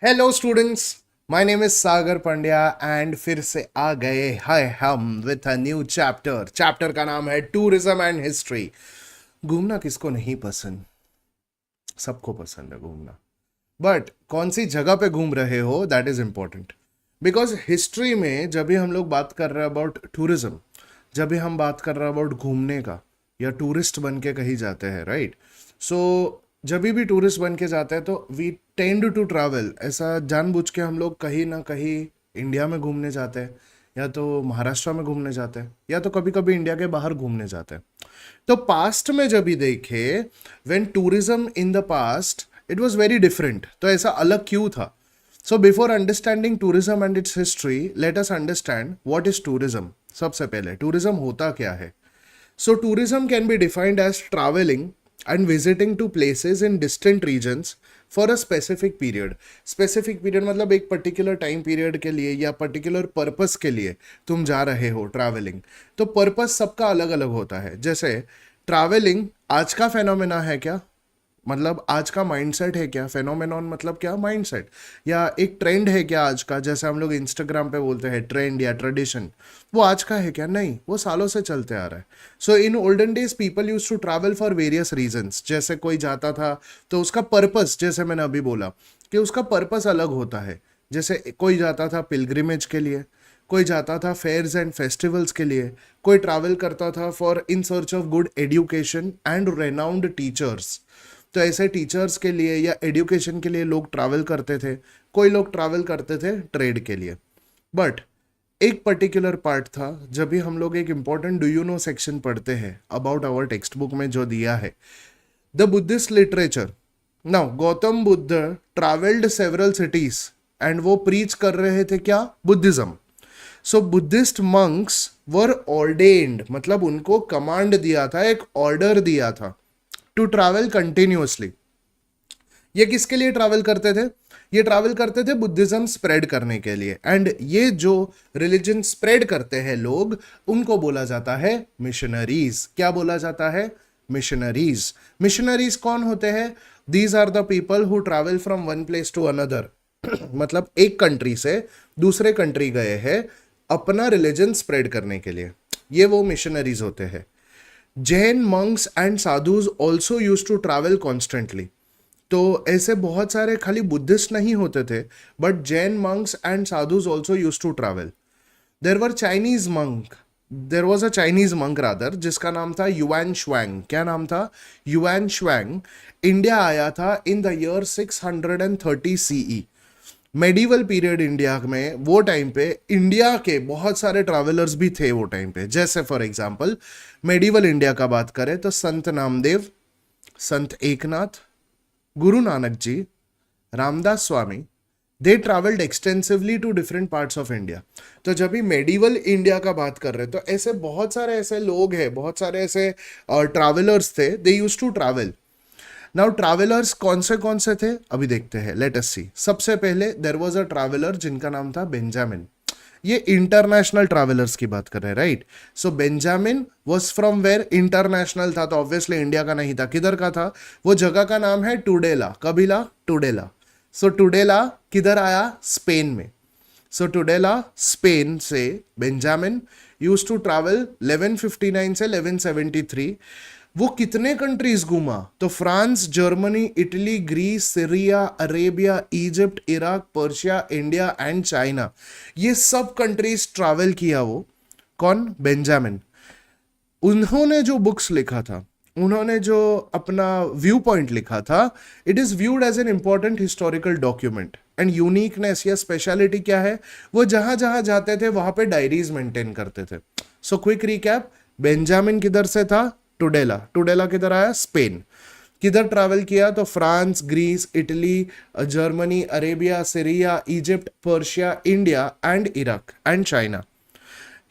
Hello students, my name is Sagar Pandya and फिर से आ गए हैं हम विथ अ न्यू चैप्टर का नाम है टूरिज्म एंड हिस्ट्री। घूमना किसको नहीं पसंद? सबको पसंद है घूमना। बट कौन सी जगह पे घूम रहे हो, that is important. Because history में जब भी हम लोग बात कर रहे हैं अबाउट टूरिज्म, जब भी हम बात कर रहे हैं अबाउट घूमने का या टूरिस्ट बन के कहीं जाते हैं, राइट? सो जब भी टूरिस्ट बन के जाते हैं तो वी टेंड टू ट्रैवल, ऐसा जानबूझ के हम लोग कहीं ना कहीं इंडिया में घूमने जाते हैं, या तो महाराष्ट्र में घूमने जाते हैं, या तो कभी कभी इंडिया के बाहर घूमने जाते हैं। तो पास्ट में जब भी देखे, when tourism in the past it was very different, तो ऐसा अलग क्यों था? So before understanding tourism and it's history, let us understand what is tourism. सबसे पहले टूरिज्म होता क्या है? So tourism can be defined as traveling and visiting to places in distant regions for a specific period. Specific period मतलब एक particular time period के लिए या particular purpose के लिए तुम जा रहे हो traveling। तो purpose सबका अलग अलग होता है। जैसे traveling आज का phenomenon है क्या? मतलब आज का माइंडसेट है क्या? फेनोमेनॉन मतलब क्या? माइंडसेट। या एक ट्रेंड है क्या आज का? जैसे हम लोग इंस्टाग्राम पे बोलते हैं ट्रेंड या ट्रेडिशन, वो आज का है क्या? नहीं, वो सालों से चलते आ रहा है। So in olden days people use to travel for various reasons. जैसे कोई जाता था तो उसका पर्पस, जैसे मैंने अभी बोला कि उसका पर्पस अलग होता है। जैसे कोई जाता था पिलग्रिमेज के लिए, कोई जाता था फेयर्स एंड फेस्टिवल्स के लिए, कोई ट्रैवल करता था for in search of good education and renowned teachers. तो ऐसे टीचर्स के लिए या एजुकेशन के लिए लोग ट्रैवल करते थे। कोई लोग ट्रैवल करते थे ट्रेड के लिए। बट एक पर्टिकुलर पार्ट था, जब भी हम लोग एक important do you know section पढ़ते हैं अबाउट आवर टेक्स्ट बुक में जो दिया है, the Buddhist literature. Now Gautam Buddha travelled several cities and वो प्रीच कर रहे थे क्या? बुद्धिज्म। सो बुद्धिस्ट मंक्स वर ऑर्डेन्ड, मतलब उनको कमांड दिया था, एक ऑर्डर दिया था टू ट्रैवल कंटिन्यूअसली। ये किसके लिए ट्रैवल करते थे? ये ट्रैवल करते थे बुद्धिज्म स्प्रेड करने के लिए। एंड ये जो रिलीजन स्प्रेड करते हैं लोग, उनको बोला जाता है मिशनरीज। क्या बोला जाता है? मिशनरीज। मिशनरीज कौन होते हैं? These are the people who travel from one place to another. मतलब एक कंट्री से दूसरे कंट्री गए हैं अपना रिलीजन स्प्रेड करने के लिए, ये वो मिशनरीज होते हैं। Jain monks and sadhus also use to travel constantly. तो ऐसे बहुत सारे खाली बुद्धिस्ट नहीं होते थे, but Jain monks and sadhus also use to travel. There were Chinese monk, there was a Chinese monk rather, जिसका नाम था युआन श्वैंग। क्या नाम था? युआन श्वैंग। इंडिया आया था in the year 630 CE. Medieval period India में, वो टाइम पे इंडिया के बहुत सारे ट्रैवलर्स भी थे वो टाइम पे। जैसे फॉर एग्जांपल मेडिवल इंडिया का बात करें तो संत Namdev, Sant Eknath, Guru Nanak ji, Ramdas Swami, they travelled extensively to different parts of India. तो जब भी मेडिवल इंडिया का बात कर रहे हैं तो ऐसे बहुत सारे ऐसे लोग हैं, बहुत सारे ऐसे ट्रैवलर्स थे, they use to travel. Now travellers कौन से थे अभी देखते हैं, लेट अस सी। सबसे पहले देयर वाज अ ट्रैवलर जिनका नाम था बेंजामिन। ये इंटरनेशनल ट्रैवलर्स की बात कर रहे हैं, right? So Benjamin was from where? International था तो ऑब्वियसली इंडिया का नहीं था। किधर का था? वो जगह का नाम है टुडेला। कबीला टुडेला। सो टुडेला किधर आया? स्पेन में। सो टुडेला स्पेन से बेंजामिन यूज टू ट्रैवल 1159 से 1173। वो कितने कंट्रीज घूमा? तो France, Germany, Italy, Greece, Syria, Arabia, Egypt, Iraq, Persia, India and China, ये सब कंट्रीज ट्रैवल किया वो। कौन? बेंजामिन। उन्होंने जो बुक्स लिखा था, उन्होंने जो अपना व्यू पॉइंट लिखा था, it is viewed as an important historical document. And uniqueness या स्पेशलिटी क्या है? वो जहां जहां जाते थे वहां पे डायरीज मेंटेन करते थे। सो क्विक रिकैप, बेंजामिन किधर से था? टुडेला। टुडेला किधर आया? स्पेन। किधर ट्रैवल किया? तो France, Greece, Italy, Germany, Arabia, Syria, Egypt, Persia, India and Iraq and China.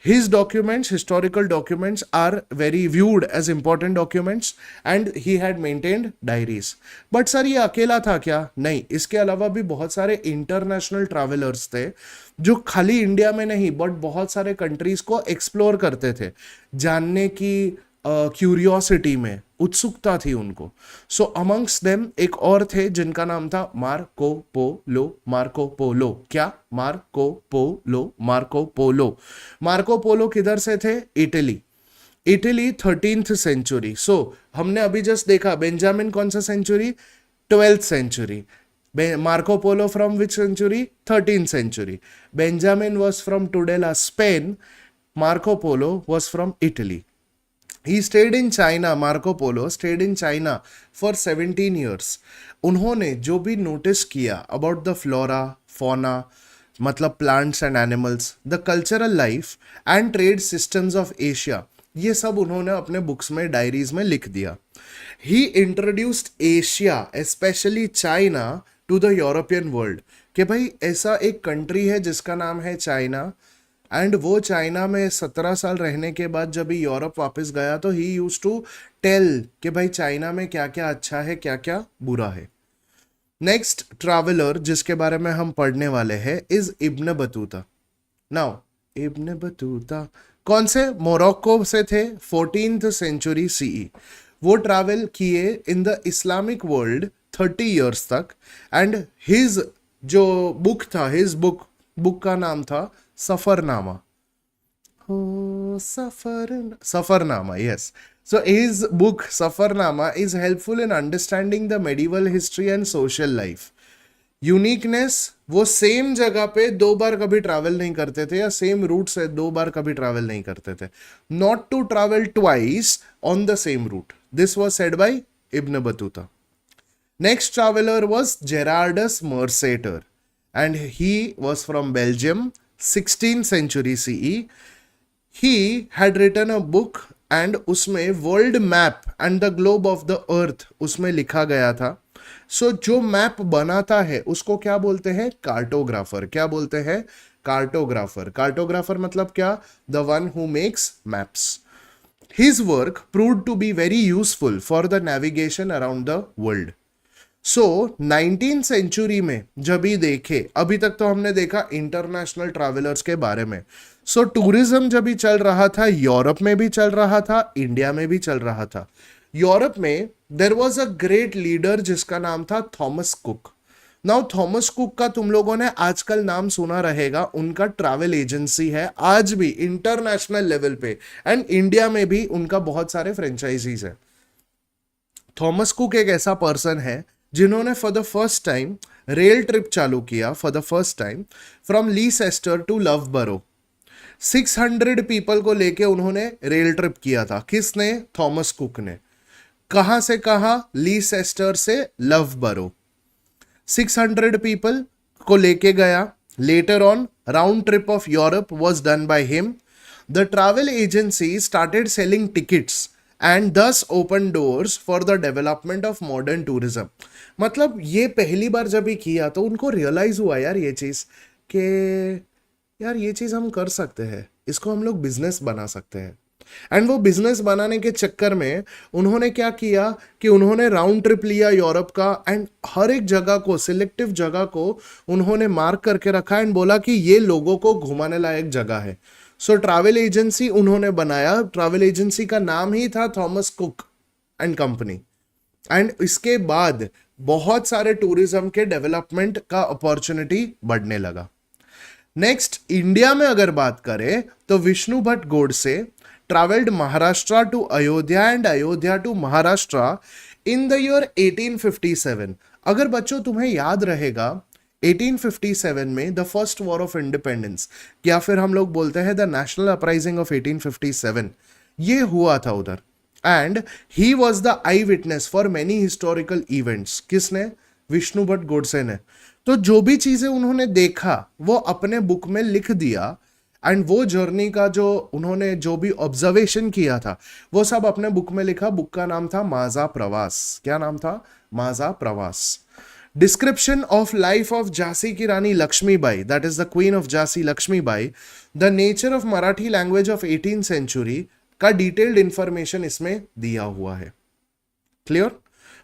His documents, historical documents, are very viewed as important documents and he had maintained diaries. But sir ये अकेला था क्या? नहीं, इसके अलावा भी बहुत सारे इंटरनेशनल ट्रैवलर्स थे जो खाली इंडिया में नहीं बट बहुत सारे कंट्रीज को एक्सप्लोर करते थे, जानने की क्यूरियोसिटी में, उत्सुकता थी उनको. सो अमंग्स देम एक और थे जिनका नाम था मार्को पोलो. मार्को पोलो क्या? Marco Polo. Marco Polo. Marco Polo किधर से थे? इटली. Italy 13th century. सो हमने अभी जस्ट देखा बेंजामिन कौन सा century? 12th century. Marco Polo from which century? 13th century. Benjamin was from Tudela Spain. Marco Polo was from Italy. He stayed in China. Marco Polo stayed in China for 17 years. उन्होंने जो भी notice किया about the flora fauna, मतलब plants and animals, the cultural life and trade systems of Asia, ये सब उन्होंने अपने books में, डायरीज में लिख दिया. He introduced Asia, especially China, to the European world. कि भाई ऐसा एक कंट्री है जिसका नाम है चाइना, एंड वो चाइना में 17 साल रहने के बाद जब ही यूरोप वापस गया तो ही यूज टू टेल कि भाई चाइना में क्या क्या अच्छा है, क्या क्या बुरा है. नेक्स्ट ट्रैवलर जिसके बारे में हम पढ़ने वाले हैं is Ibn Battuta. Now Ibn Battuta कौन से? मोरक्को से थे. 14th century CE. वो ट्रैवल किए in the Islamic world 30 years तक. एंड हिज जो बुक था, हिज बुक का नाम था Safarnama. Safarnama, yes. So his book Safarnama is helpful in understanding the medieval history and social life. Uniqueness, वो सेम जगह पे 2 बार कभी ट्रैवल नहीं करते थे, या सेम रूट से 2 बार कभी ट्रैवल नहीं करते थे. Not to travel twice on the same route. This was said by Ibn Battuta. Next traveller was Gerardus Mercator and he was from Belgium. 16th century CE. He had written a book and उसमें world map and the globe of the earth उसमें लिखा गया था. सो जो map बनाता है उसको क्या बोलते हैं? कार्टोग्राफर. क्या बोलते हैं? कार्टोग्राफर. कार्टोग्राफर मतलब क्या? The one who makes maps. His work proved to be very useful for the navigation around the world. So 19th century में जब ही देखे, अभी तक तो हमने देखा इंटरनेशनल ट्रैवलर्स के बारे में. सो टूरिज्म जब भी चल रहा था, यूरोप में भी चल रहा था, इंडिया में भी चल रहा था. यूरोप में there was a great leader जिसका नाम था Thomas Cook. Now Thomas Cook का तुम लोगों ने आजकल नाम सुना रहेगा. उनका ट्रैवल एजेंसी है आज भी इंटरनेशनल लेवल पे, एंड इंडिया में भी उनका बहुत सारे फ्रेंचाइजीज है. थॉमस कुक एक ऐसा पर्सन है जिन्होंने for the first time rail trip चालू किया, for the first time from Leicester to Loughborough. 600 people को लेके उन्होंने रेल ट्रिप किया था. किसने? थॉमस कुक ने. कहां से कहां? लीसेस्टर से लवबरो. 600 पीपल को लेके गया. Later on round trip of Europe was done by him. The travel agency started selling tickets and thus open doors for the development of modern tourism. मतलब ये पहली बार जब ही किया तो उनको रियलाइज हुआ यार ये चीज़ कि यार ये चीज़ हम कर सकते हैं, इसको हम लोग बिजनेस बना सकते हैं. एंड वो बिजनेस बनाने के चक्कर में उन्होंने क्या किया कि उन्होंने राउंड ट्रिप लिया यूरोप का, एंड हर एक जगह को, सिलेक्टिव जगह को उन्होंने मार्क करके रखा एंड बोला कि ये लोगों को घुमाने लायक जगह है. सो ट्रैवल एजेंसी उन्होंने बनाया. ट्रैवल एजेंसी का नाम ही था Thomas cook and company. And इसके बाद बहुत सारे टूरिज्म के डेवलपमेंट का अपॉर्चुनिटी बढ़ने लगा. नेक्स्ट इंडिया में अगर बात करें तो Vishnu Bhatt Godse travelled Maharashtra to Ayodhya and Ayodhya to Maharashtra in the year 1857. अगर बच्चों तुम्हें याद रहेगा 1857 में the first war of independence, या फिर हम लोग बोलते हैं द नेशनल अपराइजिंग ऑफ 1857, ये हुआ था उधर. And he was the I witness for many historical events. किसने? विष्णु भट्ट गोडसे ने. तो जो भी चीजें उन्होंने देखा वो अपने बुक में लिख दिया, एंड वो जर्नी का जो उन्होंने जो भी ऑब्जर्वेशन किया था वो सब अपने बुक में लिखा. बुक का नाम था माझा प्रवास. क्या नाम था? माझा प्रवास. Description of life of Jhansi की Rani Lakshmibai, that is the queen of Jhansi Lakshmibai, the nature of Marathi language of 18th century का डिटेल्ड इंफॉर्मेशन इसमें दिया हुआ है. Clear?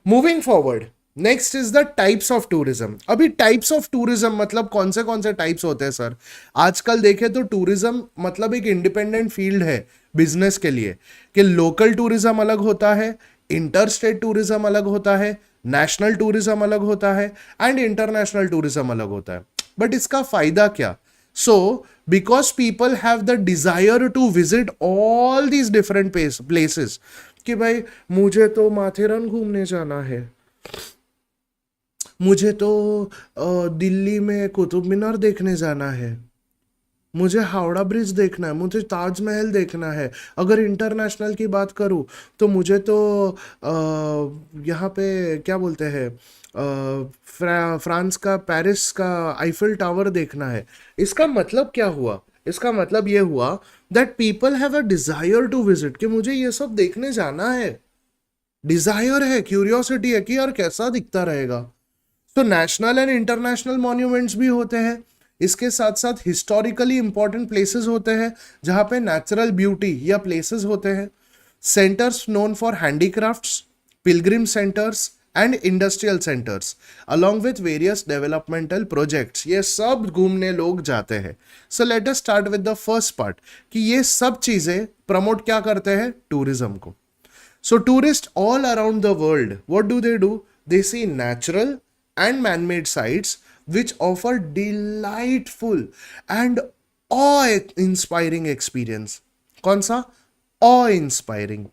Moving forward, next is the types of tourism. अभी टाइप्स ऑफ टूरिज्म मतलब कौन से टाइप्स होते हैं सर? आजकल देखें तो टूरिज्म मतलब एक इंडिपेंडेंट फील्ड है बिजनेस के लिए, कि लोकल टूरिज्म अलग होता है, इंटर स्टेट टूरिज्म अलग होता है, नेशनल टूरिज्म अलग होता है, एंड इंटरनेशनल टूरिज्म अलग होता है। बट इसका फायदा क्या? So because people have the desire to visit all these different places, कि भाई मुझे तो माथेरन घूमने जाना है, मुझे तो दिल्ली में कुतुब मीनार देखने जाना है, मुझे हावड़ा ब्रिज देखना है, मुझे ताजमहल देखना है। अगर इंटरनेशनल की बात करूँ तो मुझे तो यहाँ पे क्या बोलते हैं, फ्रांस का पेरिस का आईफिल टावर देखना है। इसका मतलब क्या हुआ? इसका मतलब ये हुआ that people have a desire to visit, कि मुझे ये सब देखने जाना है, डिजायर है, क्यूरियोसिटी है कि यार कैसा दिखता रहेगा। तो नेशनल एंड इंटरनेशनल मॉन्यूमेंट्स भी होते हैं। इसके साथ साथ हिस्टोरिकली इंपॉर्टेंट प्लेसेस होते हैं जहां पे नेचुरल ब्यूटी या प्लेसेस होते हैं। Centres known for handicrafts, Pilgrim centres and industrial centres along with various developmental projects, ये सब घूमने लोग जाते हैं। So let us start with the first part, कि ये सब चीजें प्रमोट क्या करते हैं? टूरिज्म को। So tourists all around the world, what do? They see natural and man-made sites which offer delightful and awe-inspiring experience. कौन सा? Awe-inspiring.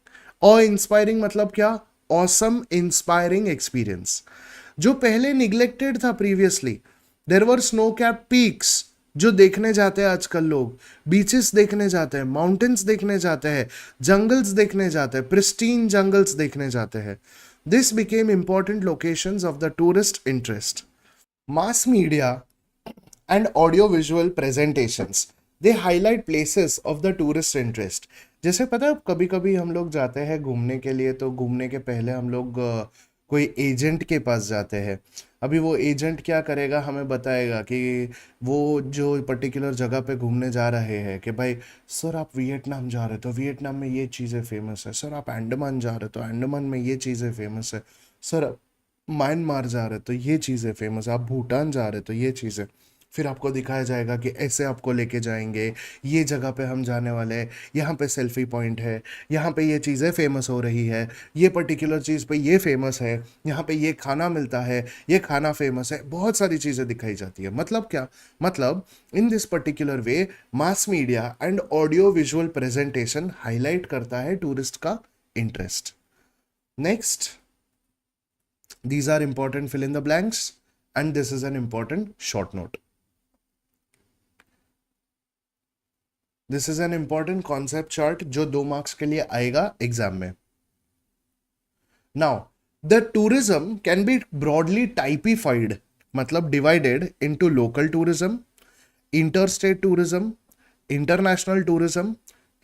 Awe-inspiring मतलब क्या? Awesome, inspiring experience. जो पहले neglected था previously. There were snow-capped peaks जो देखने जाते हैं आजकल लोग, बीचेस देखने जाते हैं, माउंटेन्स देखने जाते हैं, जंगल्स देखने जाते हैं, प्रिस्टीन जंगल्स देखने जाते हैं। This became important locations of the tourist interest. Mass media and audio visual presentations, they highlight places of the tourist interest. जैसे पता है कभी कभी हम लोग जाते हैं घूमने के लिए, तो घूमने के पहले हम लोग कोई एजेंट के पास जाते हैं। अभी वो एजेंट क्या करेगा, हमें बताएगा कि वो जो पर्टिकुलर जगह पे घूमने जा रहे हैं, कि भाई सर आप वियतनाम जा रहे हो तो वियतनाम में ये चीज़ें फेमस है, सर आप अंडमान जा रहे हो तो अंडमान में ये चीज़ें फेमस है, सर म्यांमार जा रहे हो तो ये चीज़ें फेमस है, आप भूटान जा रहे हो तो ये चीज़ें। फिर आपको दिखाया जाएगा कि ऐसे आपको लेके जाएंगे, ये जगह पे हम जाने वाले हैं, यहाँ पे सेल्फी पॉइंट है, यहाँ पे ये चीज़ें फेमस हो रही है, ये पर्टिकुलर चीज़ पे ये फेमस है, यहाँ पे ये खाना मिलता है, ये खाना फेमस है, बहुत सारी चीज़ें दिखाई जाती है। मतलब क्या? मतलब in this particular way mass media and audio visual presentation highlight करता है टूरिस्ट का interest. Next, these are important fill in the blanks and this is an important short note. This is an important concept chart जो 2 marks के लिए आएगा exam में। Now, the tourism can be broadly typified, मतलब divided into local tourism, interstate tourism, international tourism,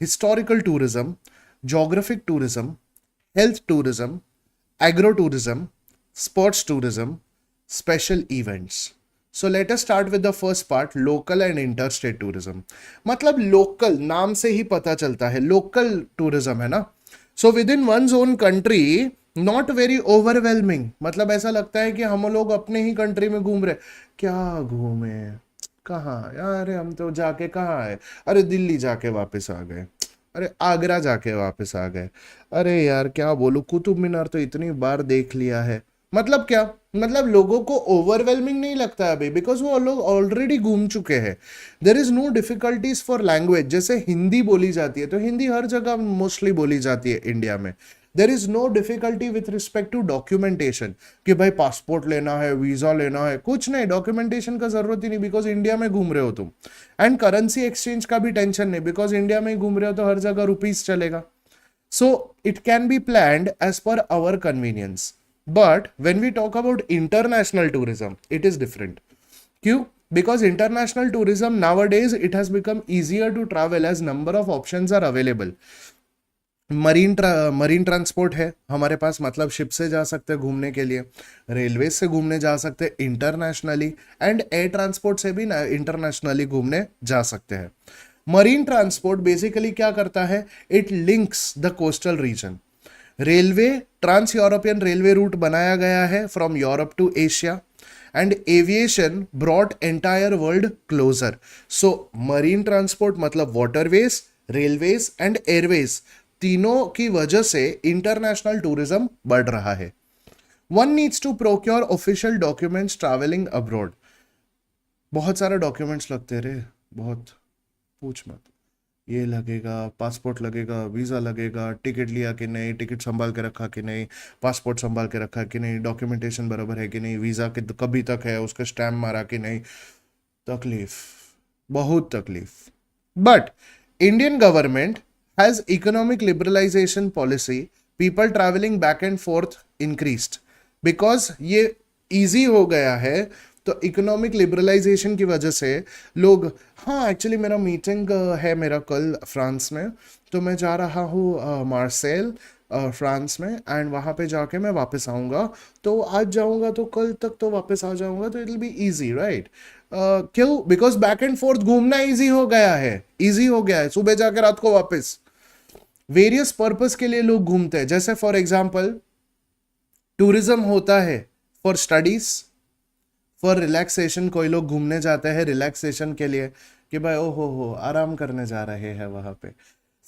historical tourism, geographic tourism, health tourism, agro-tourism, sports tourism, special events. So let us start with the first part, local and interstate tourism. मतलब local नाम से ही पता चलता है local tourism है ना। So within one's own country, not very overwhelming, मतलब ऐसा लगता है कि हम लोग अपने ही कंट्री में घूम रहे, क्या घूमे, कहाँ यार, हम तो जाके कहाँ आए, अरे दिल्ली जाके वापस आ गए, अरे आगरा जाके वापस आ गए, अरे यार क्या बोलूं, कुतुब मीनार तो इतनी बार देख लिया है। मतलब क्या? मतलब लोगों को ओवरवेलमिंग नहीं लगता अभी, बिकॉज वो लोग ऑलरेडी घूम चुके हैं। There is no difficulties for language. जैसे हिंदी बोली जाती है तो हिंदी हर जगह मोस्टली बोली जाती है इंडिया में। There is no difficulty with respect to documentation, कि भाई पासपोर्ट लेना है, वीजा लेना है, कुछ नहीं, डॉक्यूमेंटेशन का जरूरत ही नहीं, बिकॉज इंडिया में घूम रहे हो तुम। एंड करेंसी एक्सचेंज का भी टेंशन नहीं, बिकॉज इंडिया में घूम रहे हो तो हर जगह रुपीज चलेगा। So it can be planned as per our convenience. But when we talk about international tourism, it is different. क्यों? Because international tourism nowadays it has become easier to travel as number of options are available. Marine transport है हमारे पास, मतलब ship से जा सकते हैं घूमने के लिए, रेलवे से घूमने जा सकते हैं इंटरनेशनली, एंड एयर ट्रांसपोर्ट से भी इंटरनेशनली घूमने जा सकते हैं। मरीन ट्रांसपोर्ट बेसिकली क्या करता है? It links the coastal region. Railway, trans European railway route बनाया गया है from Europe to Asia. And aviation brought entire world closer. So marine transport मतलब वाटरवेज, रेलवेज एंड एयरवेज, तीनों की वजह से इंटरनेशनल टूरिज्म बढ़ रहा है. One needs to procure official documents travelling abroad. बहुत सारे डॉक्यूमेंट्स लगते रे, बहुत, पूछ मत. ये लगेगा, पासपोर्ट लगेगा, वीज़ा लगेगा, टिकट लिया कि नहीं, टिकट संभाल के रखा कि नहीं, पासपोर्ट संभाल के रखा कि नहीं, डॉक्यूमेंटेशन बराबर है कि नहीं, वीज़ा के कभी तक है, उसका स्टैम्प मारा कि नहीं. तकलीफ, बहुत तकलीफ. But Indian government has economic liberalisation policy. People travelling back and forth increased because ये इजी हो गया है. तो इकोनॉमिक लिबरलाइजेशन की वजह से लोग, हाँ एक्चुअली मेरा मीटिंग है मेरा कल फ्रांस में, तो मैं जा रहा हूँ मार्सेल फ्रांस में, एंड वहाँ पे जाके मैं वापस आऊँगा, तो आज जाऊँगा तो कल तक तो वापस आ जाऊँगा, तो it will be easy right. क्यों? बिकॉज बैक एंड फोर्थ घूमना ईजी हो गया है, ईजी हो गया है, सुबह जाके रात को वापस. वेरियस पर्पस के लिए लोग घूमते हैं. जैसे फॉर एग्जाम्पल टूरिज्म होता है फॉर स्टडीज, फॉर रिलैक्सेशन. कोई लोग घूमने जाते हैं रिलैक्सेशन के लिए कि भाई ओ हो आराम करने जा रहे हैं वहाँ पे.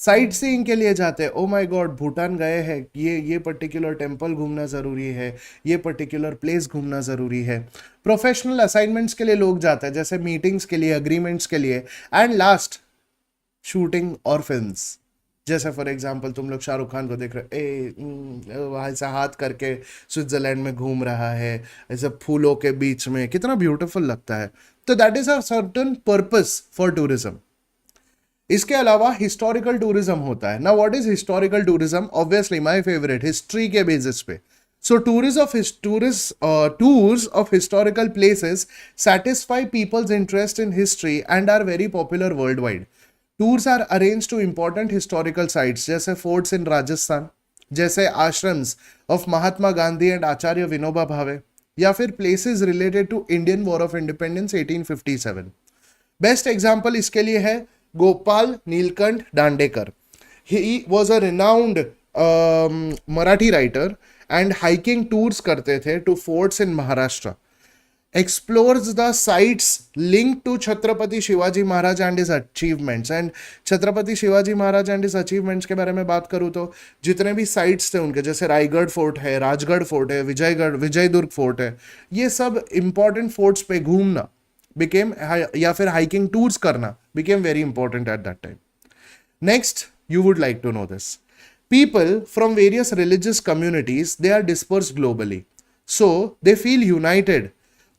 साइट सीइंग के लिए जाते हैं, ओ माय गॉड भूटान गए हैं, ये पर्टिकुलर टेम्पल घूमना ज़रूरी है, ये पर्टिकुलर प्लेस घूमना ज़रूरी है. प्रोफेशनल असाइनमेंट्स के लिए लोग जाते हैं, जैसे मीटिंग्स के लिए, अग्रीमेंट्स के लिए. एंड लास्ट, शूटिंग और फिल्म्स. जैसे फॉर एग्जांपल तुम लोग शाहरुख खान को देख रहे वहाँ ऐसा हाथ करके स्विट्जरलैंड में घूम रहा है, ऐसे फूलों के बीच में, कितना ब्यूटीफुल लगता है. तो that is a certain purpose for tourism. इसके अलावा हिस्टोरिकल टूरिज्म होता है. ना what is historical tourism? Obviously my favourite, history के बेसिस पे. So tours of historical places satisfy people's interest in history and are very popular worldwide. Tours are arranged to important historical sites जैसे forts in Rajasthan, जैसे ashrams of Mahatma Gandhi and आचार्य विनोबा भावे, या फिर places related to Indian War of Independence 1857. Best example इसके लिए है Gopal Neelkanth Dandekar. He was a renowned Marathi writer and hiking tours करते थे to forts in Maharashtra. Explores the sites link to Chhatrapati Shivaji Maharaj and his achievements. And Chhatrapati Shivaji Maharaj and his achievements के बारे में बात करूँ तो जितने भी साइट्स थे उनके, जैसे रायगढ़ फोर्ट है, राजगढ़ फोर्ट है, विजयदुर्ग फोर्ट है, ये सब इंपॉर्टेंट फोर्ट्स पे घूमना became, या फिर हाइकिंग टूर्स करना became very important at that time. Next, you would like to know this. People from various religious communities, they are dispersed globally. So, they feel united.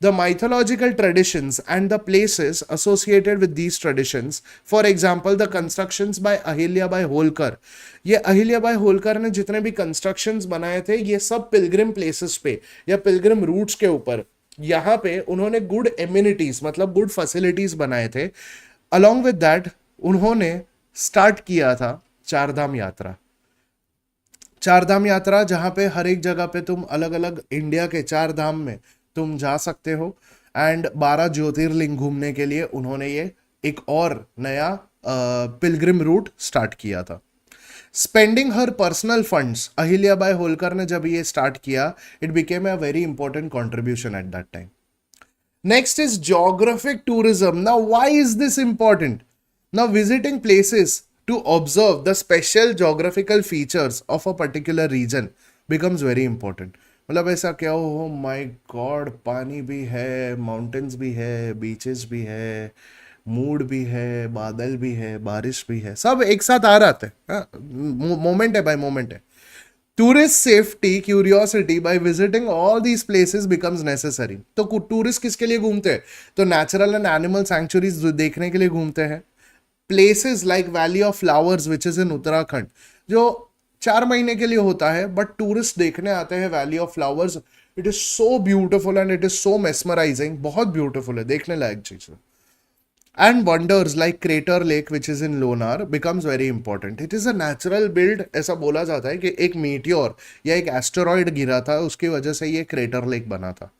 The mythological traditions and the places associated with these traditions, for example, the constructions by Ahilya Bai Holkar. ये अहिल्या बाई होलकर ने जितने भी constructions बनाए थे, ये सब Pilgrim places पे या पिलग्रिम रूट्स के ऊपर, यहाँ पे उन्होंने गुड एम्यूनिटीज मतलब गुड फैसिलिटीज बनाए थे. अलॉन्ग विद दैट उन्होंने स्टार्ट किया था चारधाम यात्रा. चारधाम यात्रा जहाँ पे हर एक जगह पे तुम अलग अलग इंडिया के चार धाम में तुम जा सकते हो. एंड 12 ज्योतिर्लिंग घूमने के लिए उन्होंने ये एक और नया पिलग्रिम रूट स्टार्ट किया था. Spending her personal funds, Ahilya Bai Holkar ने जब ये स्टार्ट किया, it became a very important contribution at that time. Next is geographic tourism. Now why is this important? Now visiting places to observe the special geographical features of a particular region becomes very important. मतलब ऐसा क्या हो my God, पानी भी है, mountains भी है, beaches भी है, मूड भी है, बादल भी है, बारिश भी है, सब एक साथ आ रहा है. मोमेंट है भाई, मोमेंट है. Tourist safety curiosity by visiting all these places becomes necessary. तो टूरिस्ट किसके लिए घूमते हैं? तो नेचुरल एंड एनिमल सैंक्चुरीज देखने के लिए घूमते हैं. Places like valley of flowers which is in Uttarakhand, जो 4 महीने के लिए होता है, बट टूरिस्ट देखने आते हैं valley of flowers. It is so beautiful and it is so mesmerising, बहुत ब्यूटिफुल है, देखने लायक चीज है. And wonders like Crater Lake which is in Lonar becomes very important. It is a natural build. ऐसा बोला जाता है कि एक मीटियोर या एक एस्टेरॉइड गिरा था, उसकी वजह से ये क्रेटर लेक बना था.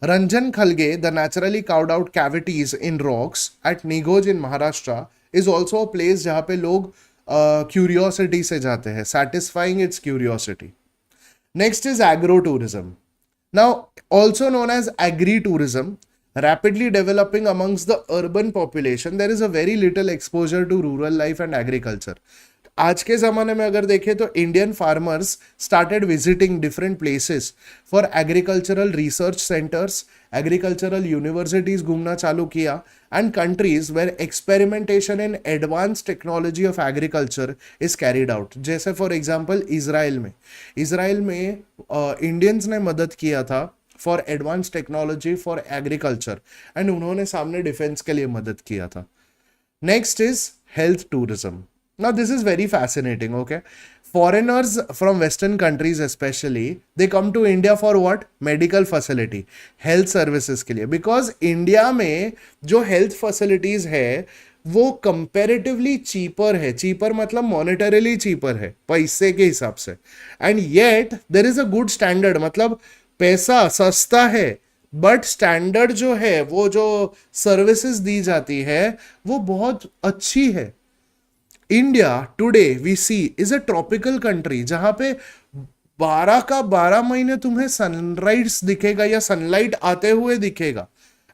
Ranjan खलगे, the naturally carved out cavities in rocks at Nigoj in Maharashtra is also a place जहाँ पे लोग क्यूरियोसिटी से जाते हैं, satisfying its curiosity. Next is agro-tourism. Now, also known as agri-tourism, rapidly developing amongst the urban population, there is a very little exposure to rural life and agriculture. आज के ज़माने में अगर देखें तो Indian farmers started visiting different places for agricultural research centres, agricultural universities घूमना चालू किया, and countries where experimentation in advance technology of agriculture is carried out. जैसे फॉर एग्जांपल इसराइल में इंडियंस ने मदद किया था for advance technology for agriculture, and उन्होंने सामने डिफेंस के लिए मदद किया था. Next is health tourism. Now this is very fascinating, okay? Foreigners from Western countries especially, they come to India for what? Medical facility, health services के लिए. Because India में जो health facilities है वो comparatively cheaper है. cheaper मतलब monetarily cheaper है, पैसे के हिसाब से. And yet there is a good standard, मतलब पैसा सस्ता है, बट स्टैंडर्ड जो है, वो जो सर्विसेज दी जाती है वो बहुत अच्छी है. India today we see is a tropical country जहां पे 12 का 12 महीने तुम्हें सनराइज दिखेगा या सनलाइट आते हुए दिखेगा.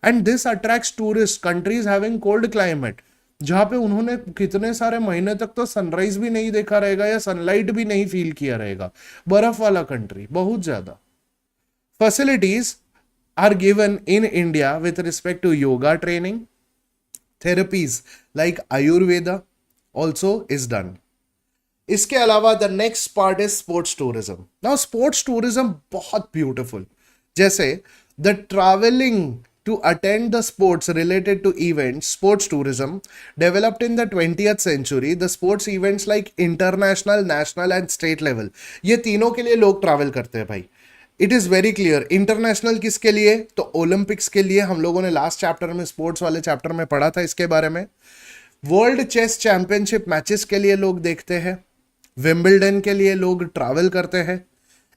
And this attracts tourist. Countries having cold climate, जहां पे उन्होंने कितने सारे महीने तक तो सनराइज भी नहीं देखा रहेगा या सनलाइट भी नहीं फील किया रहेगा. बर्फ वाला कंट्री, बहुत ज्यादा. Facilities are given in India with respect to yoga training, therapies like Ayurveda also is done. इसके अलावा the next part is sports tourism. Now sports tourism बहुत beautiful. जैसे the traveling to attend the sports related to events, sports tourism developed in the 20th century. The sports events like international, national and state level, ये तीनों के लिए लोग travel करते हैं भाई. It is very clear. International किसके लिए? तो ओलंपिक्स के लिए. हम लोगों ने लास्ट चैप्टर में, स्पोर्ट्स वाले चैप्टर में पढ़ा था इसके बारे में. वर्ल्ड चेस चैंपियनशिप मैचेस के लिए लोग देखते हैं. विंबलडन के लिए लोग ट्रैवल करते हैं.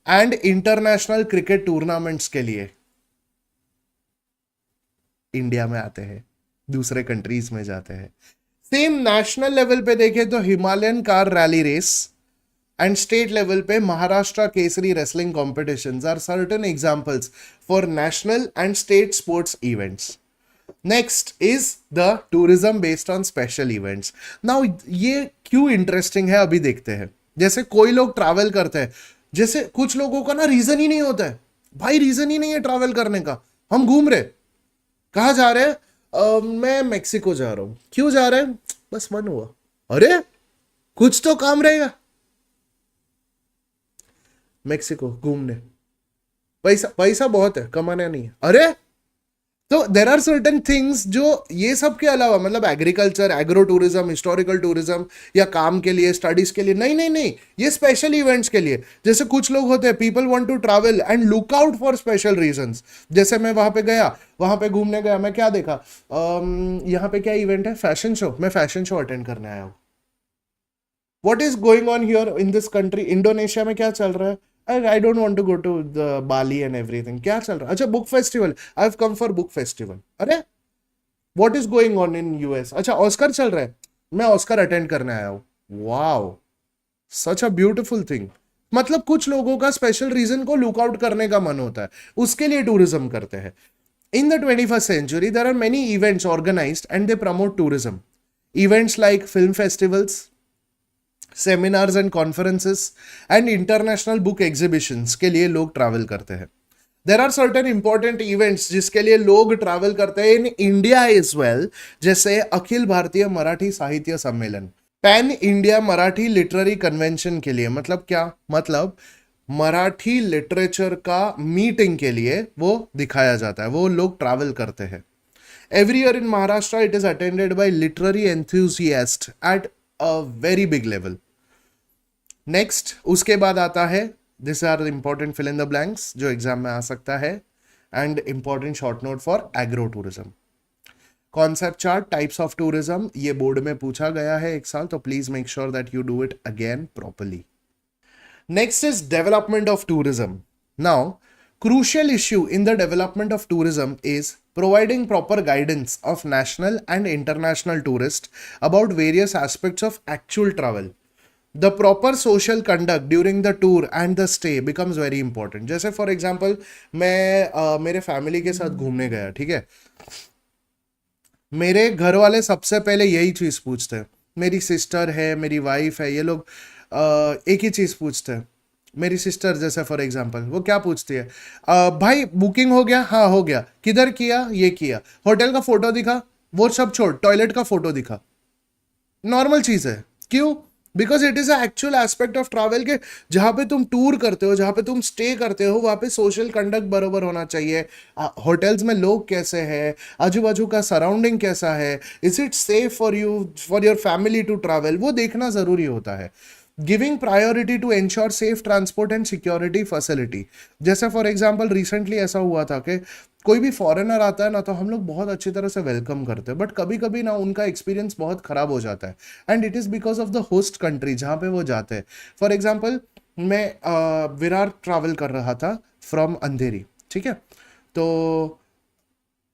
एंड इंटरनेशनल क्रिकेट टूर्नामेंट्स के लिए इंडिया में आते हैं, दूसरे कंट्रीज में जाते हैं. सेम नेशनल लेवल पे देखें तो Himalayan car rally race and state level पे Maharashtra Kesari wrestling competitions are certain examples for national and state sports events. Next is the tourism based on special events. Now ये क्यों interesting है अभी देखते हैं. जैसे कोई लोग ट्रैवल करते हैं, जैसे कुछ लोगों का ना रीजन ही नहीं होता है भाई, रीजन ही नहीं है ट्रैवल करने का. हम घूम रहे, कहाँ जा रहे हैं? मैं मेक्सिको जा रहा हूं. क्यों जा रहे हैं? बस मन हुआ. अरे कुछ तो काम रहेगा. मेक्सिको घूमने, पैसा पैसा बहुत है, कमाना नहीं है. अरे तो देर आर सर्टन थिंग्स जो ये सब के अलावा, मतलब agriculture, agro tourism, historical tourism या काम के लिए, स्टडीज के लिए नहीं, ये स्पेशल इवेंट्स के लिए. जैसे कुछ लोग होते हैं, people want to travel and look out for special reasons. जैसे मैं वहां पे गया, वहां पे घूमने गया, मैं क्या देखा, यहाँ पे क्या इवेंट है? Fashion show. मैं फैशन शो अटेंड करने आया हूँ. What is going on here in this country? Indonesia में क्या चल रहा है? I don't want to go to the Bali and everything. क्या चल रहा है? अच्छा, book festival. I've come for book festival. अरे what is going on in US? अच्छा, ऑस्कर चल रहा है, मैं ऑस्कर अटेंड करने आया हूँ. Wow, such a beautiful thing. मतलब कुछ लोगों का स्पेशल रीजन को लुक आउट करने का मन होता है, उसके लिए टूरिज्म करते हैं. In the 21st century, there are many events organized and they promote tourism. Events like film festivals, seminars and conferences and international book exhibitions के लिए लोग ट्रैवल करते हैं. There are certain important events जिसके लिए लोग ट्रैवल करते हैं इन इंडिया एज वेल, जैसे अखिल भारतीय मराठी साहित्य सम्मेलन, pan India Marathi literary convention के लिए. मतलब क्या? मतलब मराठी लिटरेचर का मीटिंग के लिए वो दिखाया जाता है, वो लोग ट्रैवल करते हैं. Every year in Maharashtra it is attended by literary enthusiast at a very big level. Next उसके बाद आता है, this are the important fill in the blanks जो एग्जाम में आ सकता है, and important short note for agro tourism. Concept chart, types of tourism, ये बोर्ड में पूछा गया है एक साल, तो please make sure that you do it again properly. Next is development of tourism. Now Crucial issue in the development of tourism is providing proper guidance of national and international tourists about various aspects of actual travel. The proper social conduct during the tour and the stay becomes very important. जैसे for example मैं मेरे family के साथ घूमने गया, ठीक है, मेरे घर वाले सबसे पहले यही चीज़ पूछते हैं, मेरी सिस्टर है, मेरी वाइफ है, ये लोग एक ही चीज़ पूछते हैं। मेरी सिस्टर जैसे फॉर एग्जांपल वो क्या पूछती है, भाई बुकिंग हो गया? हाँ हो गया। किधर किया? ये किया। होटल का फोटो दिखा? वो सब छोड़, टॉयलेट का फोटो दिखा। नॉर्मल चीज़ है। क्यों? Because it is a actual aspect of travel के जहाँ पे तुम टूर करते हो, जहाँ पे तुम स्टे करते हो, वहाँ पे सोशल कंडक्ट बराबर होना चाहिए। होटल्स में लोग कैसे हैं, आजू बाजू का सराउंडिंग कैसा है, is it safe for you, for your family to travel, वो देखना ज़रूरी होता है। Giving priority to ensure safe transport and security facility. जैसे फॉर एग्जाम्पल रिसेंटली ऐसा हुआ था कि कोई भी फॉरेनर आता है ना, तो हम लोग बहुत अच्छी तरह से वेलकम करते हैं, बट कभी कभी ना उनका एक्सपीरियंस बहुत खराब हो जाता है, and it is because of the host country जहाँ पे वो जाते हैं। फॉर एग्जाम्पल मैं विरार ट्रैवल कर रहा था फ्रॉम अंधेरी, ठीक है, तो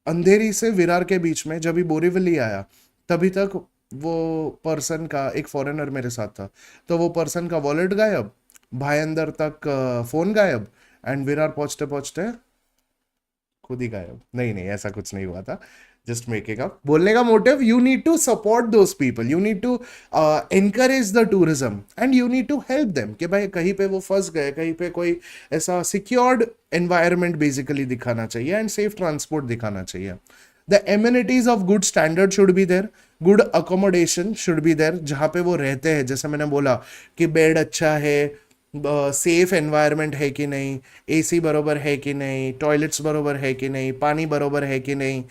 अंधेरी से विरार के बीच में जब भी बोरीवली आया तभी तक वो पर्सन का, एक फॉरेनर मेरे साथ था, तो वो पर्सन का वॉलेट गायब, भाईंदर तक फ़ोन गायब, एंड विरार पहुँचते पहुँचते खुद ही गायब। नहीं नहीं, ऐसा कुछ नहीं हुआ था, जस्ट मेकिंग अप। बोलने का motive, you need to support those people, you need to encourage the tourism and you need to help them कि भाई कहीं पे वो फंस गए, कहीं पे कोई ऐसा सिक्योर्ड एनवायरनमेंट बेसिकली दिखाना चाहिए एंड सेफ ट्रांसपोर्ट दिखाना चाहिए। The amenities of good standard should be there, good accommodation should be there, जहाँ पे वो रहते हैं, जैसे मैंने बोला कि बेड अच्छा है, सेफ एनवायरनमेंट है कि नहीं, एसी बरोबर है कि नहीं, टॉयलेट्स बरोबर है कि नहीं, पानी बरोबर है कि नहीं,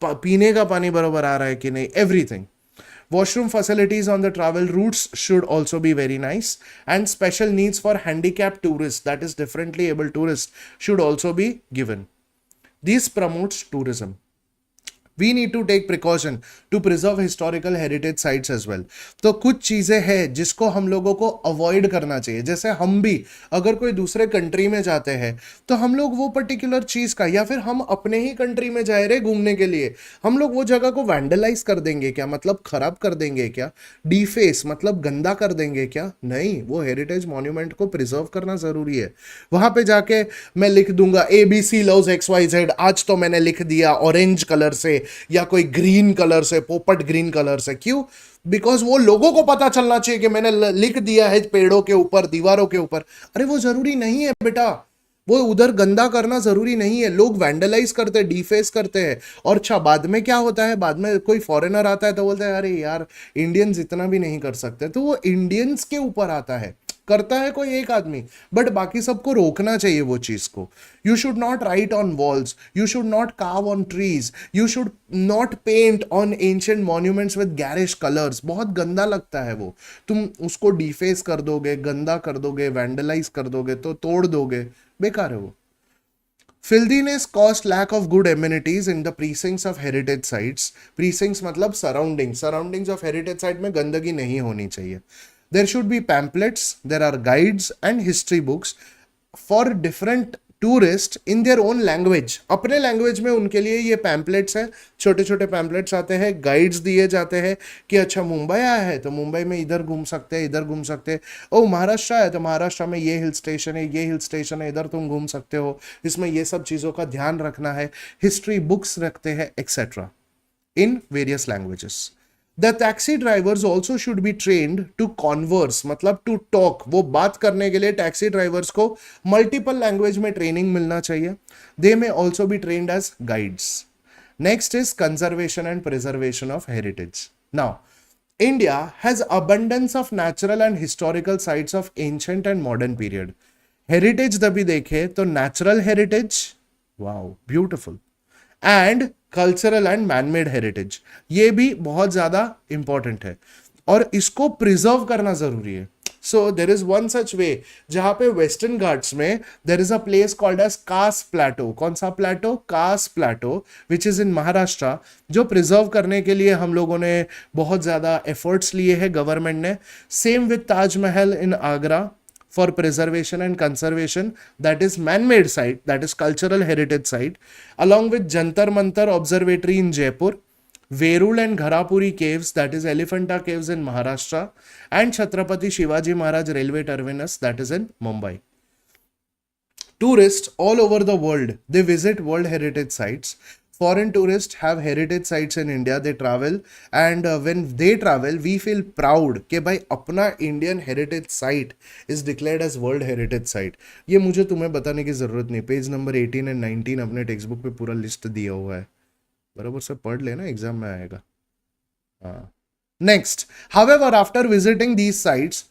पीने का पानी बरोबर आ रहा है कि नहीं, everything. Washroom facilities on the travel routes should also be very nice, and special needs for handicapped tourists, that is differently able tourists, should also be given. This promotes tourism. We need to take precaution to preserve historical heritage sites as well. तो कुछ चीज़ें हैं जिसको हम लोगों को avoid करना चाहिए। जैसे हम भी अगर कोई दूसरे कंट्री में जाते हैं तो हम लोग वो पर्टिकुलर चीज़ का, या फिर हम अपने ही कंट्री में जा रहे घूमने के लिए, हम लोग वो जगह को वैंडलाइज कर देंगे क्या? मतलब खराब कर देंगे क्या? डीफेस मतलब गंदा कर देंगे क्या? नहीं, वो हेरिटेज मॉन्यूमेंट को प्रिजर्व करना ज़रूरी है। वहाँ पे जाके मैं लिख दूंगा ABC लव्स XYZ, आज तो मैंने लिख दिया ऑरेंज कलर से या कोई ग्रीन कलर से, पोपट ग्रीन कलर से। क्यों? बिकॉज वो लोगों को पता चलना चाहिए कि मैंने लिख दिया है पेड़ों के ऊपर, दीवारों के ऊपर। अरे वो जरूरी नहीं है बेटा, वो उधर गंदा करना जरूरी नहीं है। लोग वैंडलाइज करते हैं, डिफेस करते हैं, और अच्छा बाद में क्या होता है, बाद में कोई फॉरेनर आता है तो बोलता है अरे यार इंडियंस इतना भी नहीं कर सकते। तो वो इंडियंस के ऊपर आता है, करता है कोई एक आदमी, बट बाकी सबको रोकना चाहिए वो चीज को। You should not write on walls, you should not carve on trees, you should not paint on ancient monuments with garish colours. बहुत गंदा लगता है वो, तुम उसको डिफेस कर दोगे, गंदा कर दोगे, वैंडलाइज कर दोगे, तो तोड़ दोगे, बेकार है वो। Filthiness caused lack of good amenities in the precincts of heritage sites. Precincts मतलब surroundings, surroundings of heritage site में गंदगी नहीं होनी चाहिए। There should be pamphlets, there are guides and history books for different tourists in their own language. अपने language में उनके लिए ये पैम्पलेट्स हैं, छोटे छोटे पैम्पलेट्स आते हैं, गाइड्स दिए जाते हैं कि अच्छा मुंबई आया है तो मुंबई में इधर घूम सकते हैं, इधर घूम सकते हैं। ओ महाराष्ट्र आया तो महाराष्ट्र में ये हिल स्टेशन है, ये हिल स्टेशन है, इधर तुम घूम सकते हो, इसमें ये सब चीज़ों का ध्यान रखना है। हिस्ट्री बुक्स रखते हैं etcetera in various languages. The taxi drivers also should be trained to converse, मतलब to talk, वो बात करने के लिए टैक्सी ड्राइवर्स को मल्टीपल लैंग्वेज में ट्रेनिंग मिलना चाहिए। They may also be trained as guides. Next is conservation and preservation of heritage. Now, India has abundance of natural and historical sites of ancient and modern period. Heritage तभी देखे तो natural heritage, wow, beautiful, and cultural and manmade heritage, ये भी बहुत ज़्यादा important है और इसको प्रिजर्व करना ज़रूरी है। सो देर इज वन सच वे जहाँ पे वेस्टर्न घाट्स में there is a place called as Kaas plateau. कौन सा प्लेटो? कास प्लेटो, विच इज़ इन महाराष्ट्र, जो प्रिजर्व करने के लिए हम लोगों ने बहुत ज़्यादा एफर्ट्स लिए हैं, गवर्नमेंट ने। Same with Taj Mahal in Agra, for preservation and conservation, that is man-made site, that is cultural heritage site, along with Jantar Mantar Observatory in Jaipur, Verul and Gharapuri caves, that is Elephanta caves in Maharashtra, and Chhatrapati Shivaji Maharaj railway terminus, that is in Mumbai. Tourists all over the world, they visit World Heritage Sites. Foreign tourists have heritage sites in India, they travel, and when they travel, we feel proud कि भाई अपना Indian heritage site is declared as World Heritage Site. ये मुझे तुम्हें बताने की ज़रूरत नहीं, पेज नंबर 18 एंड 19 अपने टेक्स्ट बुक पे पूरा लिस्ट दिया हुआ है, बराबर से पढ़ लेना, एग्जाम में आएगा. हाँ. Next, however after visiting these sites,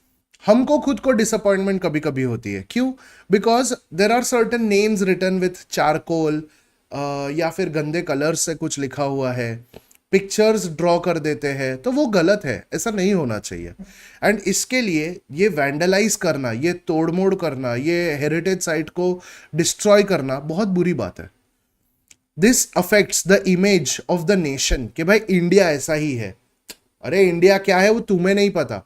हमको खुद को डिसअपॉइंटमेंट कभी कभी होती है. क्यों? Because there are certain names written with charcoal, या फिर गंदे कलर्स से कुछ लिखा हुआ है, पिक्चर्स ड्रॉ कर देते हैं, तो वो गलत है, ऐसा नहीं होना चाहिए. एंड इसके लिए ये वैंडलाइज करना, ये तोड़मोड़ करना, ये हेरिटेज साइट को डिस्ट्रॉय करना बहुत बुरी बात है. This affects the image of the nation कि भाई इंडिया ऐसा ही है. अरे इंडिया क्या है वो तुम्हें नहीं पता,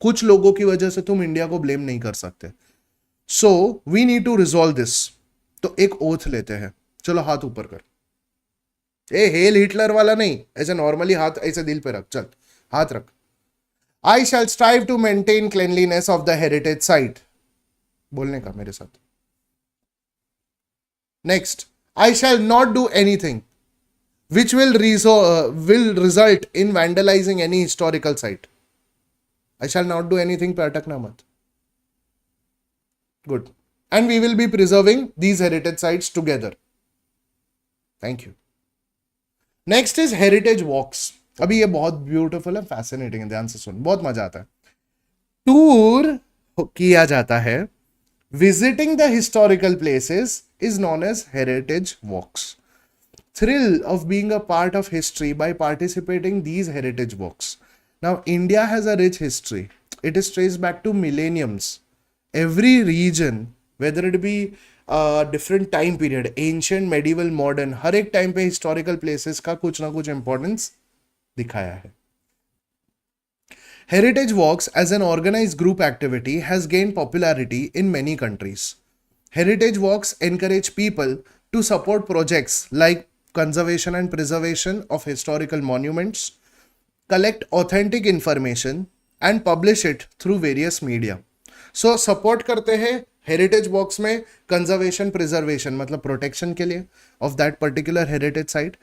कुछ लोगों की वजह से तुम इंडिया को ब्लेम नहीं कर सकते. So we need to resolve this. तो एक ओथ लेते हैं, चलो हाथ ऊपर कर. ए हेल हिटलर वाला नहीं, ऐसे नॉर्मली हाथ ऐसे दिल पे रख, चल हाथ रख. I shall strive to maintain cleanliness of the heritage site. बोलने का मेरे साथ. Next, I shall not do anything which will result in vandalizing any historical site. I shall not do anything पे अटकना मत. Good. And we will be preserving these heritage sites together. Thank you. Next is heritage walks. अभी ये बहुत beautiful है, fascinating है, ध्यान से सुन, बहुत मजा आता है. टूर किया जाता है. Visiting the historical places is known as heritage walks. Thrill of being a part of history by participating these heritage walks. Now, India has a rich history. It is traced back to millenniums. Every region, whether it be different time period, ancient, medieval, modern, हर एक time पे historical places का कुछ ना कुछ importance दिखाया है. Heritage walks as an organized group activity has gained popularity in many countries. Heritage walks encourage people to support projects like conservation and preservation of historical monuments, collect authentic information and publish it through various media. So support करते हैं heritage walks में conservation preservation मतलब protection के लिए of that particular heritage site,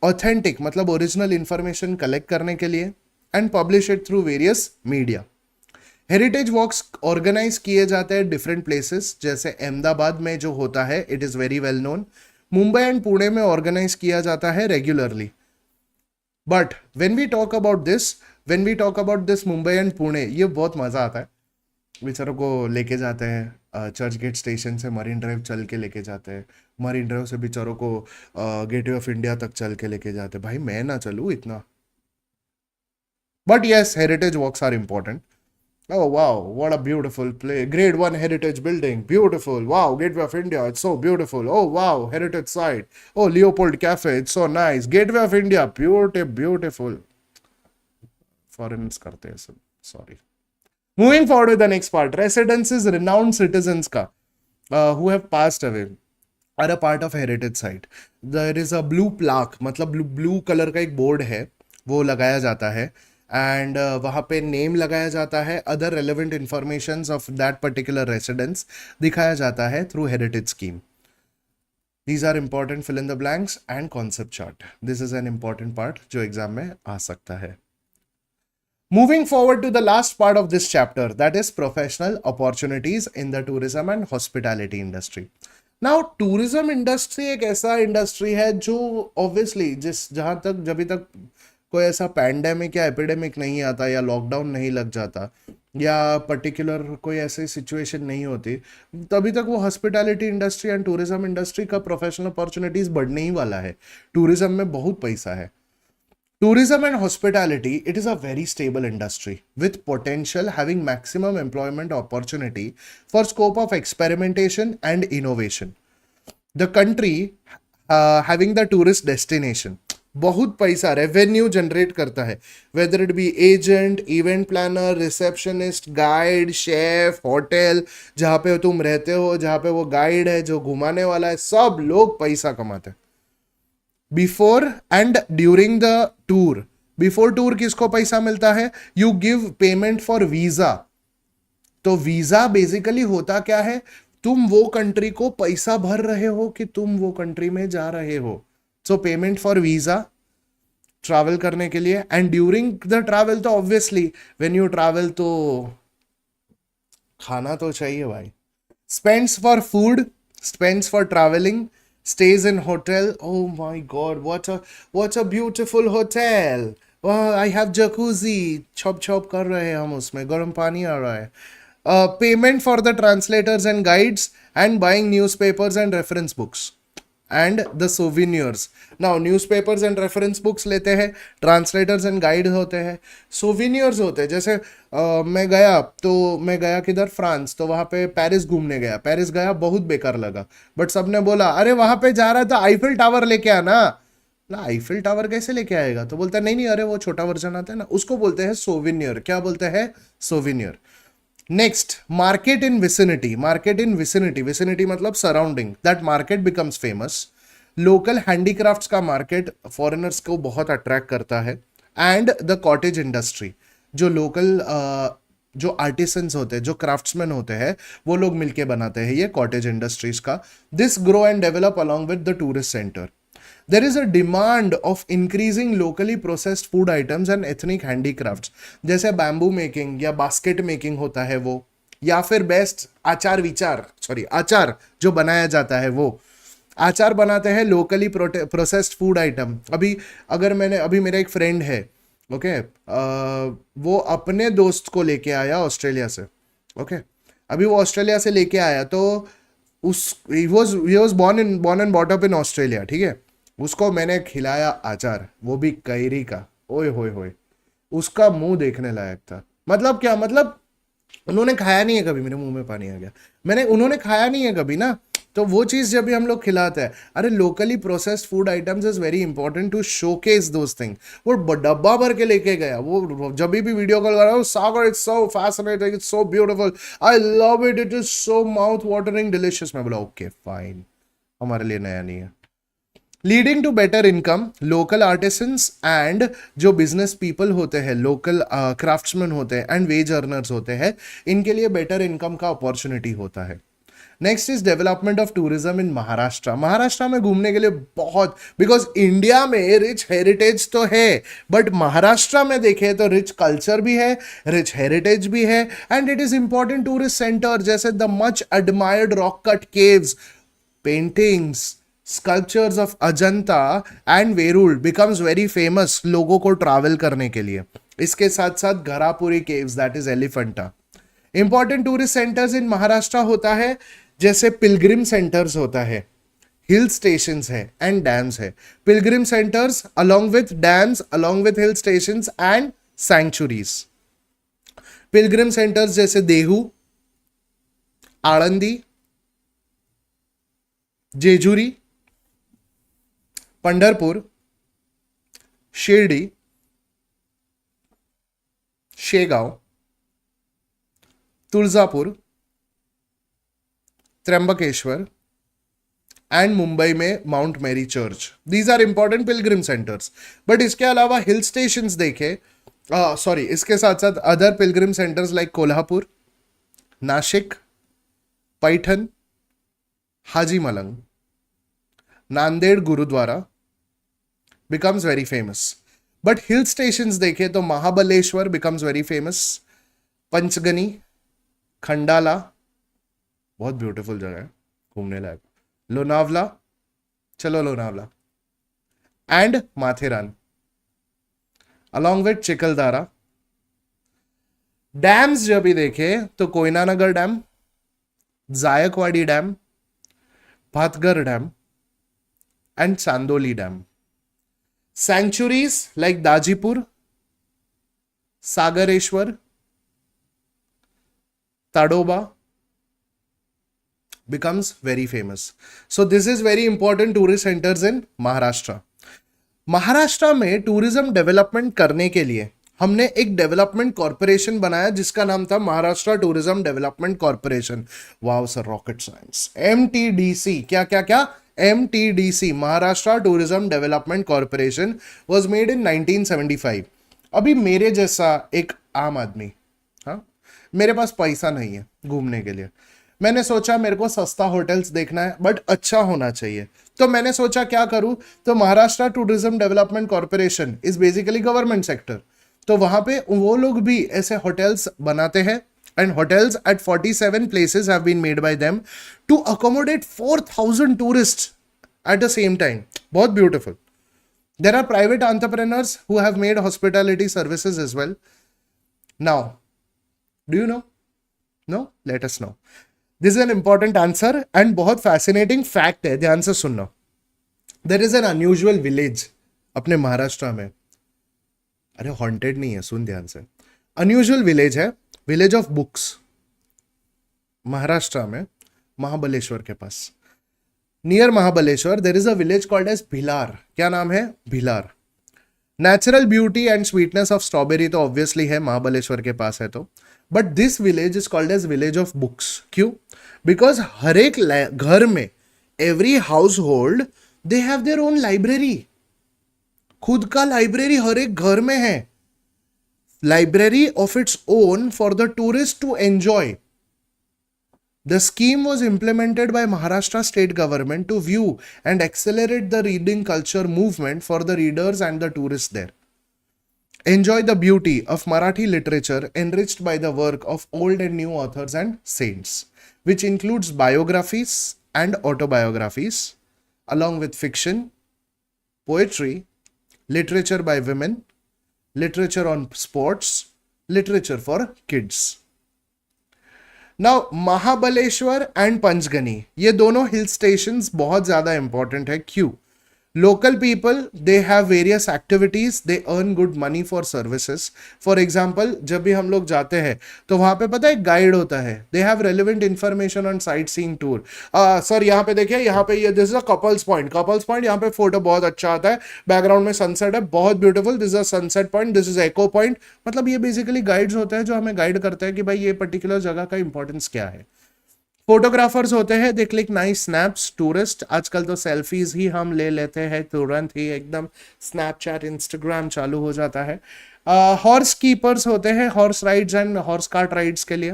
authentic मतलब original information collect करने के लिए, and publish it through various media. Heritage walks organise किए जाते हैं डिफरेंट प्लेसेस, जैसे अहमदाबाद में जो होता है it is very well known. Mumbai and Pune में ऑर्गेनाइज किया जाता है regularly. But when we talk about this Mumbai and Pune, ये बहुत मज़ा आता है. बेचारों को लेके जाते हैं चर्च गेट स्टेशन से मरीन ड्राइव चल के लेके जाते हैं, मरीन ड्राइव से बेचारों को गेटवे ऑफ इंडिया तक चल के लेके जाते हैं. भाई मैं ना चलूँ इतना. But yes, heritage walks are important. Oh wow, what a beautiful place. Grade 1 heritage building. Beautiful. Wow, Gateway of India. It's so beautiful. Oh wow, heritage site. Oh, Leopold Cafe. It's so nice. Gateway of India. Beautiful. Foreigners करते हैं सब. Sorry. Moving forward with the next part. Residences, renowned citizens का who have passed away are a part of heritage site. There is a blue plaque. मतलब blue color का एक board है, वो लगाया जाता है. एंड वहाँ पे नेम लगाया जाता है, other relevant informations of that particular residence दिखाया जाता है through heritage scheme. These are important fill in the blanks and concept chart. This is an important part जो एग्जाम में आ सकता है. Moving forward to the last part of this chapter, that is professional opportunities in the tourism and hospitality industry. Now tourism industry एक ऐसा industry है जो obviously जहाँ तक जब तक कोई ऐसा पैंडेमिक या एपिडेमिक नहीं आता या लॉकडाउन नहीं लग जाता या पर्टिकुलर कोई ऐसी सिचुएशन नहीं होती, तभी तक वो hospitality industry and tourism industry का प्रोफेशनल अपॉर्चुनिटीज बढ़ने ही वाला है. टूरिज्म में बहुत पैसा है. Tourism and hospitality, it is a very stable industry with potential having maximum employment opportunity for scope of experimentation and innovation. The country having the tourist destination, बहुत पैसा रेवेन्यू जनरेट करता है, whether it be agent, event planner, receptionist, guide, chef, hotel, जहाँ पे तुम रहते हो, जहाँ पे वो गाइड है जो घुमाने वाला है, सब लोग पैसा कमाते हैं before and during the tour. Before tour किसको पैसा मिलता है? You give payment for visa. तो वीजा बेसिकली होता क्या है? तुम वो कंट्री को पैसा भर रहे हो कि तुम वो कंट्री में जा रहे हो। सो पेमेंट फॉर वीजा, ट्रैवल करने के लिए। एंड ड्यूरिंग द ट्रैवल तो ऑब्वियसली व्हेन यू ट्रैवल तो खाना तो चाहिए भाई। Spends for food, spends for travelling, stays in hotel. Oh my god, what a beautiful hotel. I have jacuzzi, chop chop कर रहे हैं हम उसमें, गर्म पानी आ रहा है। Payment for the translators and guides and buying newspapers and reference books and the souvenirs. Now newspapers and reference books लेते हैं, ट्रांसलेटर्स एंड गाइड होते हैं, सोविनियर्स होते हैं। जैसे मैं गया किधर, फ्रांस, तो वहाँ पे पेरिस घूमने गया, पेरिस गया, बहुत बेकार लगा, बट सबने बोला अरे वहाँ पे जा रहा था आईफिल टावर लेके आना। ना आईफिल टावर कैसे लेके आएगा? तो बोलता है नहीं नहीं, अरे वो छोटा वर्जन आता है ना, उसको बोलते हैं सोविनियर। क्या बोलते हैं? Souvenir. Next, market in vicinity. Market in vicinity, vicinity मतलब surrounding, that market becomes famous. Local handicrafts का मार्केट फॉरेनर्स को बहुत अट्रैक्ट करता है। एंड द कॉटेज इंडस्ट्री, जो लोकल जो आर्टिसंस होते हैं, जो क्राफ्ट्समैन होते हैं, वो लोग मिलके बनाते हैं ये कॉटेज इंडस्ट्रीज का। This grow and develop along with the tourist centre. There is a demand of increasing locally processed food items and ethnic handicrafts, जैसे बैम्बू मेकिंग या बास्केट मेकिंग होता है वो, या फिर बेस्ट आचार जो बनाया जाता है वो। आचार बनाते हैं लोकली प्रोसेस्ड फूड आइटम। अभी मेरा एक फ्रेंड है, ओके, वो अपने दोस्त को लेके आया ऑस्ट्रेलिया से, ओके, अभी वो ऑस्ट्रेलिया से लेके आया तो उस he was born and brought up in Australia, ठीक है। उसको मैंने खिलाया आचार, वो भी कैरी का, ओए होए होए, उसका मुंह देखने लायक था। मतलब क्या, मतलब उन्होंने खाया नहीं है कभी, मेरे मुंह में पानी आ गया। उन्होंने खाया नहीं है कभी ना, तो वो चीज़ जब भी हम लोग खिलाते हैं, अरे locally processed food items is very important to showcase those thing. वो डब्बा भर के लेके गया, वो जब भी वीडियो कॉल कर रहा है, Sagar it's so fascinating, it's so beautiful, I love it, it is so mouth watering, delicious. मैं बोला ओके फाइन, हमारे लिए नया नहीं है। Leading to better income, local artisans and जो बिजनेस पीपल होते हैं, लोकल क्राफ्ट्समैन होते हैं एंड वेज अर्नर्स होते हैं, इनके लिए बेटर इनकम का अपॉर्चुनिटी होता है। Next is development of tourism in Maharashtra. Maharashtra में घूमने के लिए बहुत, बिकॉज इंडिया में रिच हेरिटेज तो है, बट महाराष्ट्र में देखें तो रिच कल्चर भी है, रिच हेरिटेज भी है, and it is important tourist centre, जैसे the much admired rock cut caves, paintings, sculptures of Ajanta and Verul becomes very famous लोगों को ट्रैवल करने के लिए। इसके साथ साथ Gharapuri caves, that is Elephanta. Important tourist centres in Maharashtra होता है, जैसे पिलग्रिम सेंटर्स होता है, हिल स्टेशंस है एंड डैम्स है। Pilgrim centres along with dams, along with hill stations and sanctuaries. Pilgrim centres जैसे देहू, आळंदी, जेजुरी, पंढरपुर, शिर्डी, शेगांव, तुळजापुर, त्र्यंबकेश्वर एंड मुंबई में Mount Mary Church. These are important pilgrim centres. But इसके अलावा हिल स्टेशंस देखे, इसके साथ साथ other pilgrim centres like Kolhapur, Nashik, Paithan, Haji Malang, Nanded gurdwara becomes very famous. But hill stations देखें तो Mahabaleshwar becomes very famous, Panchgani, Khandala, बहुत ब्यूटीफुल जगह है घूमने लायक, लोनावला, चलो Lonavala, and Matheran along with Chikhaldara. Dams जब भी देखे तो Koyna Nagar dam, Jayakwadi dam, Bhatghar dam and Chandoli dam. Sanctuaries like Dajipur, Sagareshwar, Tadoba becomes very famous. So this is very important tourist centers in Maharashtra. Maharashtra में टूरिज्म डेवलपमेंट करने के लिए हमने एक डेवलपमेंट कॉरपोरेशन बनाया जिसका नाम था Maharashtra tourism development corporation. Wow sir, rocket science. MTDC, क्या क्या क्या, MTDC, Maharashtra tourism development corporation was made in 1975। अभी मेरे जैसा एक आम आदमी, हाँ, मेरे पास पैसा नहीं है घूमने के लिए, मैंने सोचा मेरे को सस्ता होटल्स देखना है बट अच्छा होना चाहिए, तो मैंने सोचा क्या करूं, तो Maharashtra tourism development corporation is basically government sector, तो वहां पे वो लोग भी ऐसे होटल्स बनाते हैं and hotels at 47 places have been made by them to accommodate 4,000 tourists at the same time। बहुत beautiful. There are private entrepreneurs who have made hospitality services as well। Now, do you know? No? Let us know। This is an important answer and बहुत fascinating fact है, ध्यान से सुनना। There is an unusual village अपने महाराष्ट्र में, अरे haunted नहीं है, सुन ध्यान से, अनयूजुअल विलेज है, विलेज ऑफ बुक्स, महाराष्ट्र में, महाबलेश्वर के पास, near Mahabaleshwar there is a village called as Bhilar. क्या नाम है? Bhilar. Natural beauty and sweetness of strawberry तो ऑब्वियसली है, महाबलेश्वर के पास है तो, but this village is called as village of books. क्यों? बिकॉज हर एक घर में, every household, they have their own library, खुद का लाइब्रेरी हर एक घर में है, library of its own for the tourist to enjoy. The scheme was implemented by Maharashtra state government to view and accelerate the reading culture movement for the readers and the tourists there. Enjoy the beauty of Marathi literature enriched by the work of old and new authors and saints, which includes biographies and autobiographies, along with fiction, poetry, literature by women, literature on sports, literature for kids. Now Mahabaleshwar and Panchgani, ये दोनों hill stations बहुत ज्यादा important है। क्यों? Local people, they have various activities, they earn good money for services. For example, जब भी हम लोग जाते हैं तो वहां पे पता है एक गाइड होता है, they have relevant information on sight seeing tour. Sir यहाँ पे देखिए, यहाँ पे ये this is a couples point, couples point, यहाँ पे फोटो बहुत अच्छा आता है, बैकग्राउंड में सनसेट है, बहुत beautiful, this is a sunset point, this is echo point. मतलब ये बेसिकली गाइड्स होते हैं जो हमें गाइड करते हैं कि भाई ये पर्टिकुलर जगह का इंपॉर्टेंस क्या है। फोटोग्राफर्स होते हैं, दे क्लिक नाइस स्नैप्स। टूरिस्ट, आजकल तो सेल्फीज ही हम ले लेते हैं तुरंत ही, एकदम स्नैपचैट इंस्टाग्राम चालू हो जाता है। हॉर्स कीपर्स होते हैं, horse rides and horse cart rides के लिए।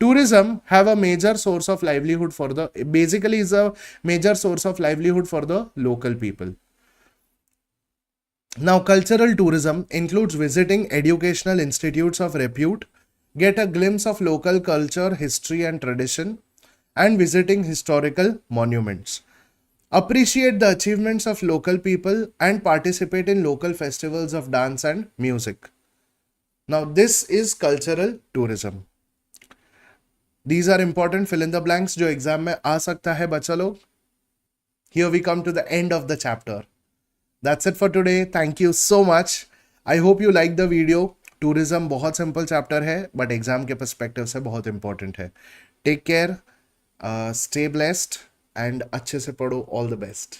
tourism have a major source of livelihood for the, basically is a major source of livelihood for the local people. Now cultural tourism includes visiting educational institutes of repute, get a glimpse of local culture, history and tradition, and visiting historical monuments. Appreciate the achievements of local people and participate in local festivals of dance and music. Now this is cultural tourism. These are important fill in the blanks जो exam में आ सकता है बच्चा लोग. Here we come to the end of the chapter. That's it for today. Thank you so much. I hope you like the video. Tourism बहुत simple chapter है but exam के पर्सपेक्टिव से बहुत इंपॉर्टेंट है. Take care, stay blessed and अच्छे से पढ़ो. All the best.